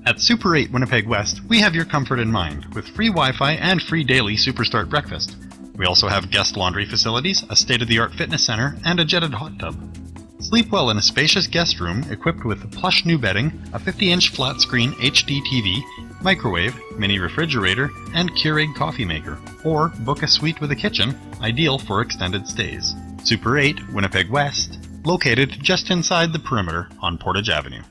At Super 8 Winnipeg West, we have your comfort in mind, with free Wi-Fi and free daily Superstart breakfast. We also have guest laundry facilities, a state-of-the-art fitness center, and a jetted hot tub. Sleep well in a spacious guest room equipped with plush new bedding, a 50-inch flat-screen HD TV, microwave, mini refrigerator, and Keurig coffee maker. Or book a suite with a kitchen, ideal for extended stays. Super 8 Winnipeg West, located just inside the perimeter on Portage Avenue.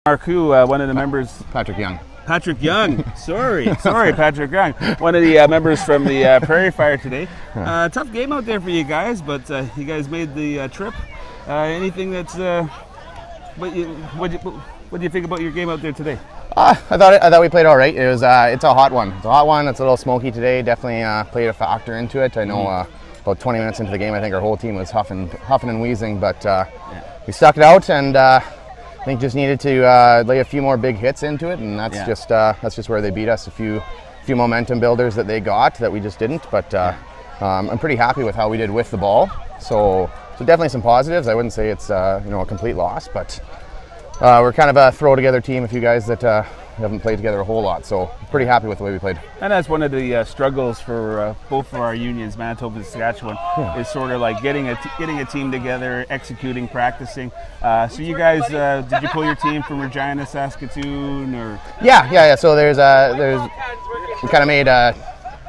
Marquis, one of the members. Patrick Young. Patrick Young. Sorry, Patrick Young. One of the members from the Prairie Fire today. Tough game out there for you guys, but you guys made the trip. Anything that's what do you think about your game out there today? I thought we played all right. It was it's a hot one. It's a hot one. It's a little smoky today. Definitely played a factor into it. I know about 20 minutes into the game, I think our whole team was huffing and wheezing, but we stuck it out, and I think just needed to lay a few more big hits into it, and that's just where they beat us. A few momentum builders that they got that we just didn't. But I'm pretty happy with how we did with the ball. So definitely some positives. I wouldn't say it's a complete loss, but we're kind of a throw together team. A few guys that haven't played together a whole lot, so pretty happy with the way we played. And that's one of the struggles for both of our unions, Manitoba and Saskatchewan, is sort of like getting a team together, executing, practicing. So you guys, did you pull your team from Regina, Saskatoon, or? Yeah. So we kind of made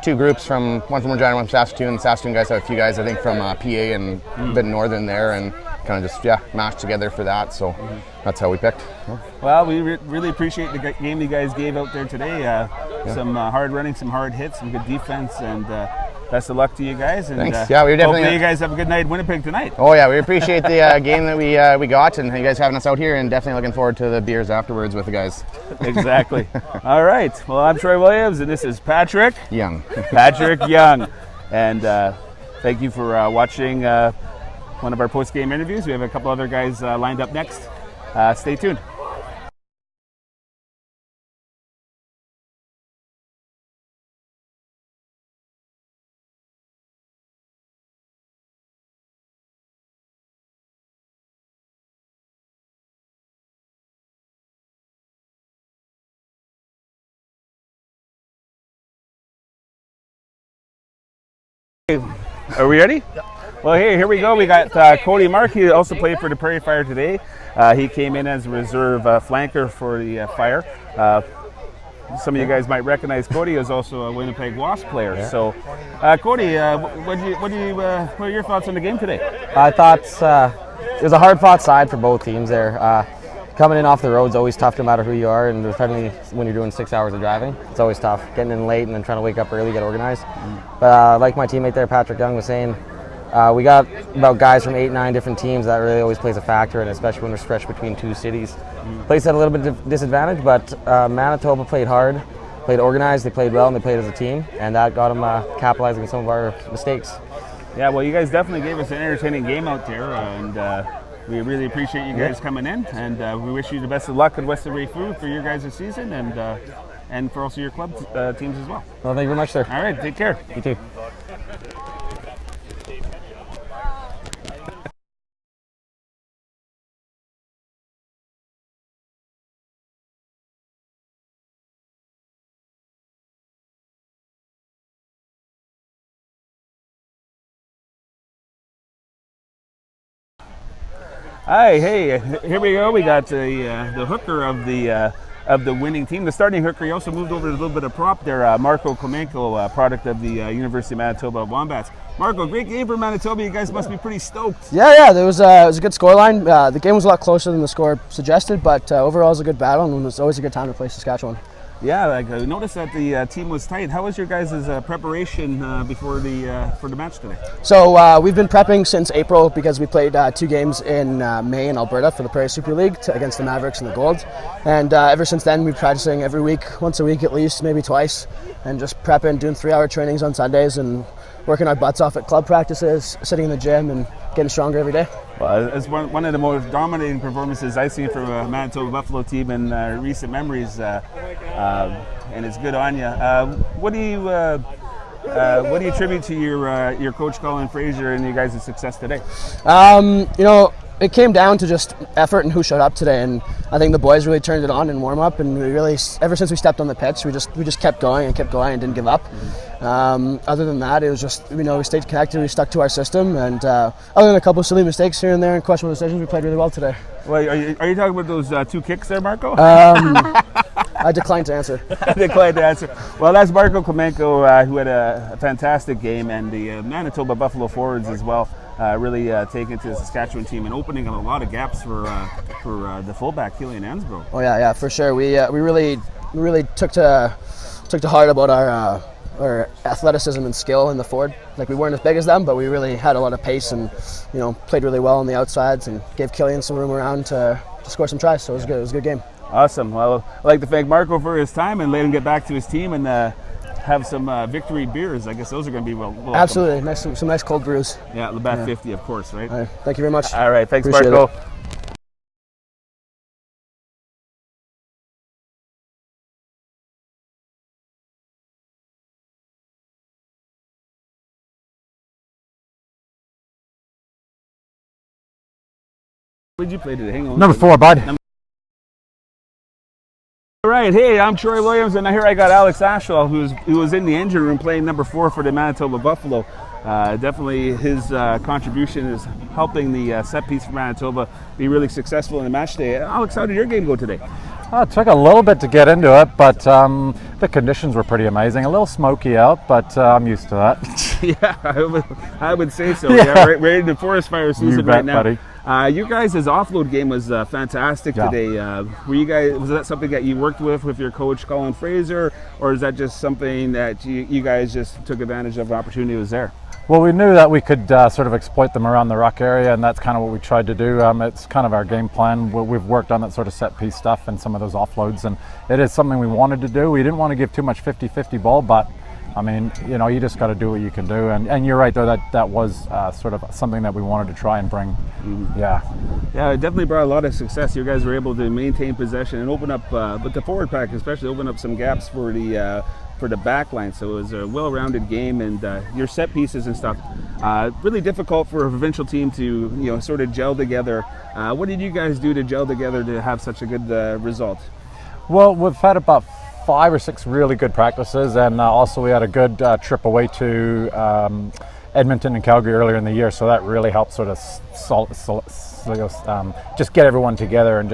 two groups, one from Regina, one from Saskatoon. The Saskatoon guys have a few guys, I think, from PA and a bit northern there, and kind of just mashed together for that. So that's how we picked. Well, we really appreciate the game you guys gave out there today. Some hard running, some hard hits, some good defense, and best of luck to you guys. And, thanks. Yeah, we were definitely. Hopefully you guys have a good night in Winnipeg tonight. Oh yeah, we appreciate the game that we got, and you guys having us out here, and definitely looking forward to the beers afterwards with the guys. Exactly. All right. Well, I'm Troy Williams, and this is Patrick Young. Patrick Young, and thank you for watching one of our post-game interviews. We have a couple other guys lined up next. Stay tuned. Are we ready? Yep. Well, here we go. We got Cody Marquis, who also played for the Prairie Fire today. He came in as a reserve flanker for the Fire. Some of you guys might recognize Cody as also a Winnipeg Wasp player. Yeah. So, Cody, what are your thoughts on the game today? I thought it was a hard-fought side for both teams there. Coming in off the road is always tough no matter who you are, and especially when you're doing 6 hours of driving. It's always tough. Getting in late and then trying to wake up early, get organized. But like my teammate there, Patrick Young, was saying, we got about guys from 8-9 different teams. That really always plays a factor, and especially when we're stretched between two cities. Place at a little bit of disadvantage, but Manitoba played hard, played organized, they played well, and they played as a team, and that got them capitalizing on some of our mistakes. Yeah, well, you guys definitely gave us an entertaining game out there, and we really appreciate you guys coming in, and we wish you the best of luck in West of Ray Food for your guys' season, and for also your club teams as well. Well, thank you very much, sir. All right, take care. You too. Hi, hey, here we go. We got the hooker of the winning team, the starting hooker. He also moved over to a little bit of prop there. Marco Kimiko, product of the University of Manitoba Wombats. Marco, great game for Manitoba. You guys must be pretty stoked. Yeah, it was a good scoreline. The game was a lot closer than the score suggested, but overall it was a good battle, and it was always a good time to play Saskatchewan. Yeah, I noticed that the team was tight. How was your guys' preparation before for the match today? So we've been prepping since April because we played 2 games in May in Alberta for the Prairie Super League against the Mavericks and the Gold. And ever since then, we've been practicing every week, once a week at least, maybe twice, and just prepping, doing 3-hour trainings on Sundays and working our butts off at club practices, sitting in the gym and getting stronger every day. Well, it's one of the most dominating performances I've seen from a Manitoba Buffalo team in recent memories, and it's good on you. What do you attribute to your coach Colin Fraser and you guys' success today? it came down to just effort and who showed up today, and I think the boys really turned it on in warm up, and we really, ever since we stepped on the pitch, we just kept going and didn't give up. Other than that, it was just, we stayed connected, we stuck to our system, and other than a couple of silly mistakes here and there and questionable decisions, we played really well today. Well, are you talking about those 2 kicks there, Marco? I declined to answer. Well, that's Marco Kimiko, who had a fantastic game, and the Manitoba Buffalo forwards as well, really taking to the Saskatchewan team and opening up a lot of gaps for the fullback, Killian Ansbro. Oh yeah, for sure. We really took to heart about our athleticism and skill in the forward. Like, we weren't as big as them, but we really had a lot of pace and played really well on the outsides and gave Killian some room around to score some tries. So it was good. It was a good game. Awesome. Well, I'd like to thank Marco for his time and let him get back to his team and have some victory beers. I guess those are going to be welcome. Absolutely. Some nice cold brews. Yeah, Labatt 50, of course, right? All right. Thank you very much. All right. Thanks, Appreciate Marco. it. What did you play today? Hang on. Number 4, bud. All right, hey, I'm Troy Williams, and here I got Alex Asheville, who was in the engine room playing number 4 for the Manitoba Buffalo. Definitely his contribution is helping the set piece for Manitoba be really successful in the match today. Alex, how did your game go today? It took a little bit to get into it, but the conditions were pretty amazing. A little smoky out, but I'm used to that. Yeah, I would say so. Yeah, we're in the forest fire season right now. Buddy. You guys' offload game was fantastic today. Was that something that you worked with your coach Colin Fraser, or is that just something that you guys just took advantage of an opportunity that was there? Well, we knew that we could sort of exploit them around the ruck area, and that's kind of what we tried to do. It's kind of our game plan. We've worked on that sort of set piece stuff and some of those offloads, and it is something we wanted to do. We didn't want to give too much 50-50 ball, but I mean, you just got to do what you can do. And you're right, though, that was sort of something that we wanted to try and bring. Mm-hmm. Yeah, it definitely brought a lot of success. You guys were able to maintain possession and open up, but the forward pack especially opened up some gaps for the back line. So it was a well-rounded game, and your set pieces and stuff, really difficult for a provincial team to sort of gel together. What did you guys do to gel together to have such a good result? Well, we've had about 5 or 6 really good practices, and also we had a good trip away to Edmonton and Calgary earlier in the year, so that really helped sort of just get everyone together, and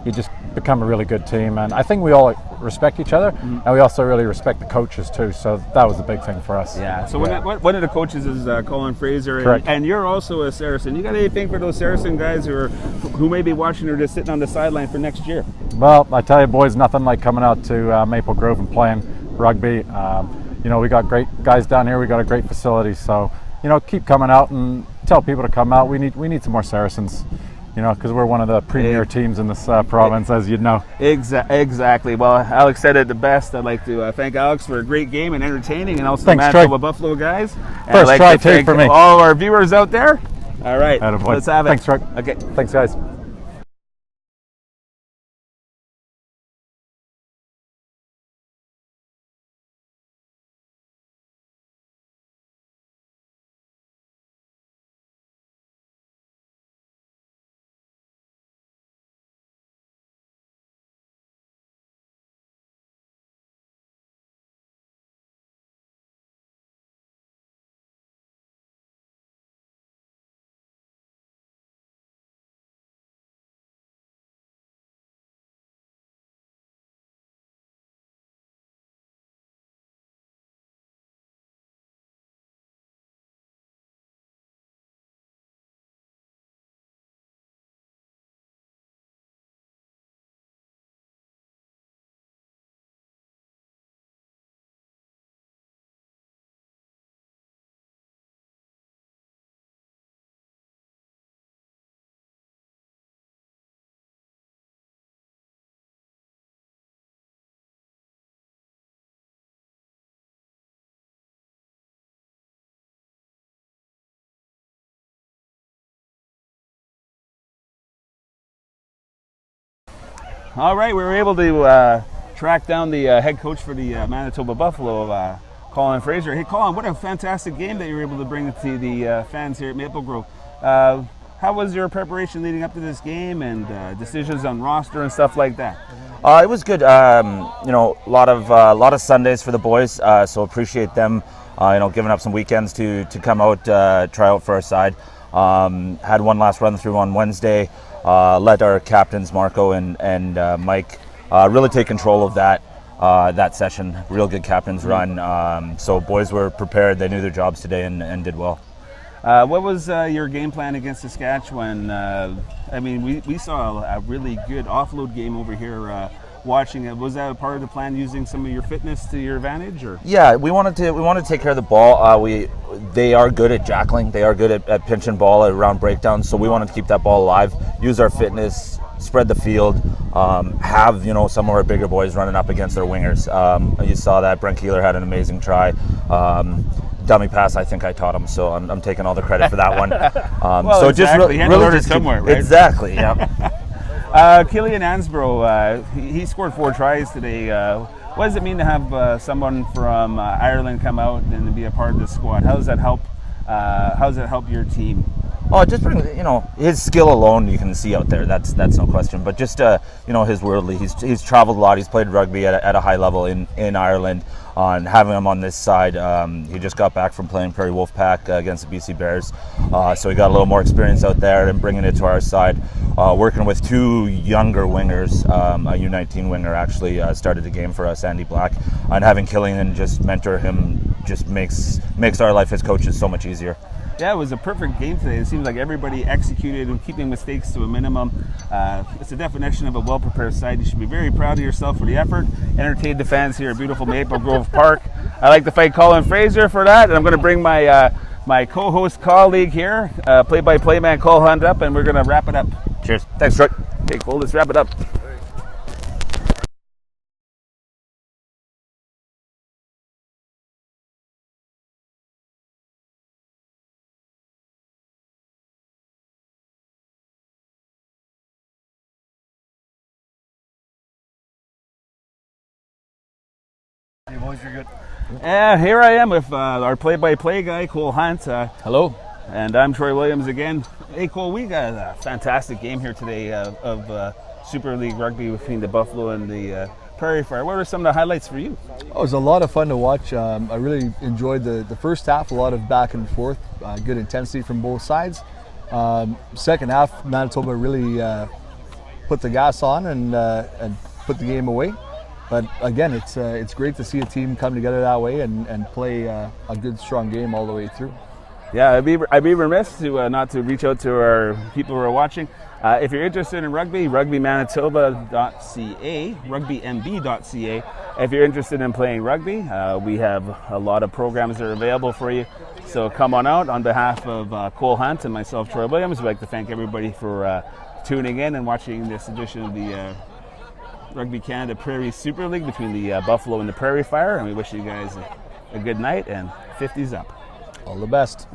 you just become a really good team. And I think we all respect each other, and we also really respect the coaches too, so that was a big thing for us. Yeah, so one of the coaches is Colin Fraser, and you're also a Saracen. You got anything for those Saracen guys who may be watching or just sitting on the sideline for next year? Well, I tell you, boys, nothing like coming out to Maple Grove and playing rugby. We got great guys down here. We got a great facility, so keep coming out and tell people to come out. We need some more Saracens, because we're one of the premier teams in this province, as you'd know. Exactly. Well, Alex said it the best. I'd like to thank Alex for a great game and entertaining, and also Thanks, the Manitoba Troy. Buffalo guys. And First try too for me. All our viewers out there. All right, let's have it. Thanks, Troy. Okay. Thanks, guys. All right, we were able to track down the head coach for the Manitoba Buffalo, Colin Fraser. Hey, Colin, what a fantastic game that you were able to bring to the fans here at Maple Grove. How was your preparation leading up to this game and decisions on roster and stuff like that? It was good. You know, a lot of Sundays for the boys. So appreciate them. You know, giving up some weekends to come out, try out for our side. Had one last run through on Wednesday. Let our captains Marco and Mike really take control of that session. Real good captains run. So boys were prepared. They knew their jobs today and did well. What was your game plan against Saskatchewan? I mean, we saw a really good offload game over here. Watching it, was that a part of the plan, using some of your fitness to your advantage, or? Yeah, we wanted to take care of the ball. They are good at jackling. They are good at pinching ball around breakdowns. So we wanted to keep that ball alive. Use our fitness, spread the field. Have some of our bigger boys running up against their wingers. You saw that Brent Keeler had an amazing try. Dummy pass, I think I taught him, so I'm taking all the credit for that one. Well, so exactly. Just really just somewhere, right? Exactly. Yeah. Killian Ansbro, he scored 4 tries today. What does it mean to have someone from Ireland come out and be a part of the squad? How does that help? How does that help your team? Oh, just bring, his skill alone you can see out there. That's no question. But just his worldly. He's traveled a lot. He's played rugby at a high level in Ireland. On having him on this side, he just got back from playing Prairie Wolfpack against the BC Bears, so he got a little more experience out there and bringing it to our side. Working with 2 younger wingers, a U19 winger actually started the game for us, Andy Black, and having Killian just mentor him just makes our life as coaches so much easier. Yeah, it was a perfect game today. It seems like everybody executed and keeping mistakes to a minimum. It's a definition of a well-prepared side. You should be very proud of yourself for the effort. Entertained the fans here at beautiful Maple Grove Park. I'd like to thank Colin Fraser for that, and I'm going to bring my my co-host colleague here, play-by-play man Cole Hunt, up, and we're going to wrap it up. Cheers. Thanks, Troy. Okay, Cole, let's wrap it up. Hey boys, you're good. Here I am with our play-by-play guy, Cole Hunt. Hello. And I'm Troy Williams again. Hey Cole, we got a fantastic game here today of Super League Rugby between the Buffalo and the Prairie Fire. What are some of the highlights for you? Oh, it was a lot of fun to watch. I really enjoyed the first half, a lot of back and forth, good intensity from both sides. Second half, Manitoba really put the gas on and put the game away. But again, it's great to see a team come together that way and play a good, strong game all the way through. Yeah, I'd be remiss to not to reach out to our people who are watching. If you're interested in rugby, rugbymanitoba.ca, rugbymb.ca. If you're interested in playing rugby, we have a lot of programs that are available for you. So come on out. On behalf of Cole Hunt and myself, Troy Williams, we'd like to thank everybody for tuning in and watching this edition of the Rugby Canada Prairie Super League between the Buffalo and the Prairie Fire. And we wish you guys a good night and 50s up. All the best.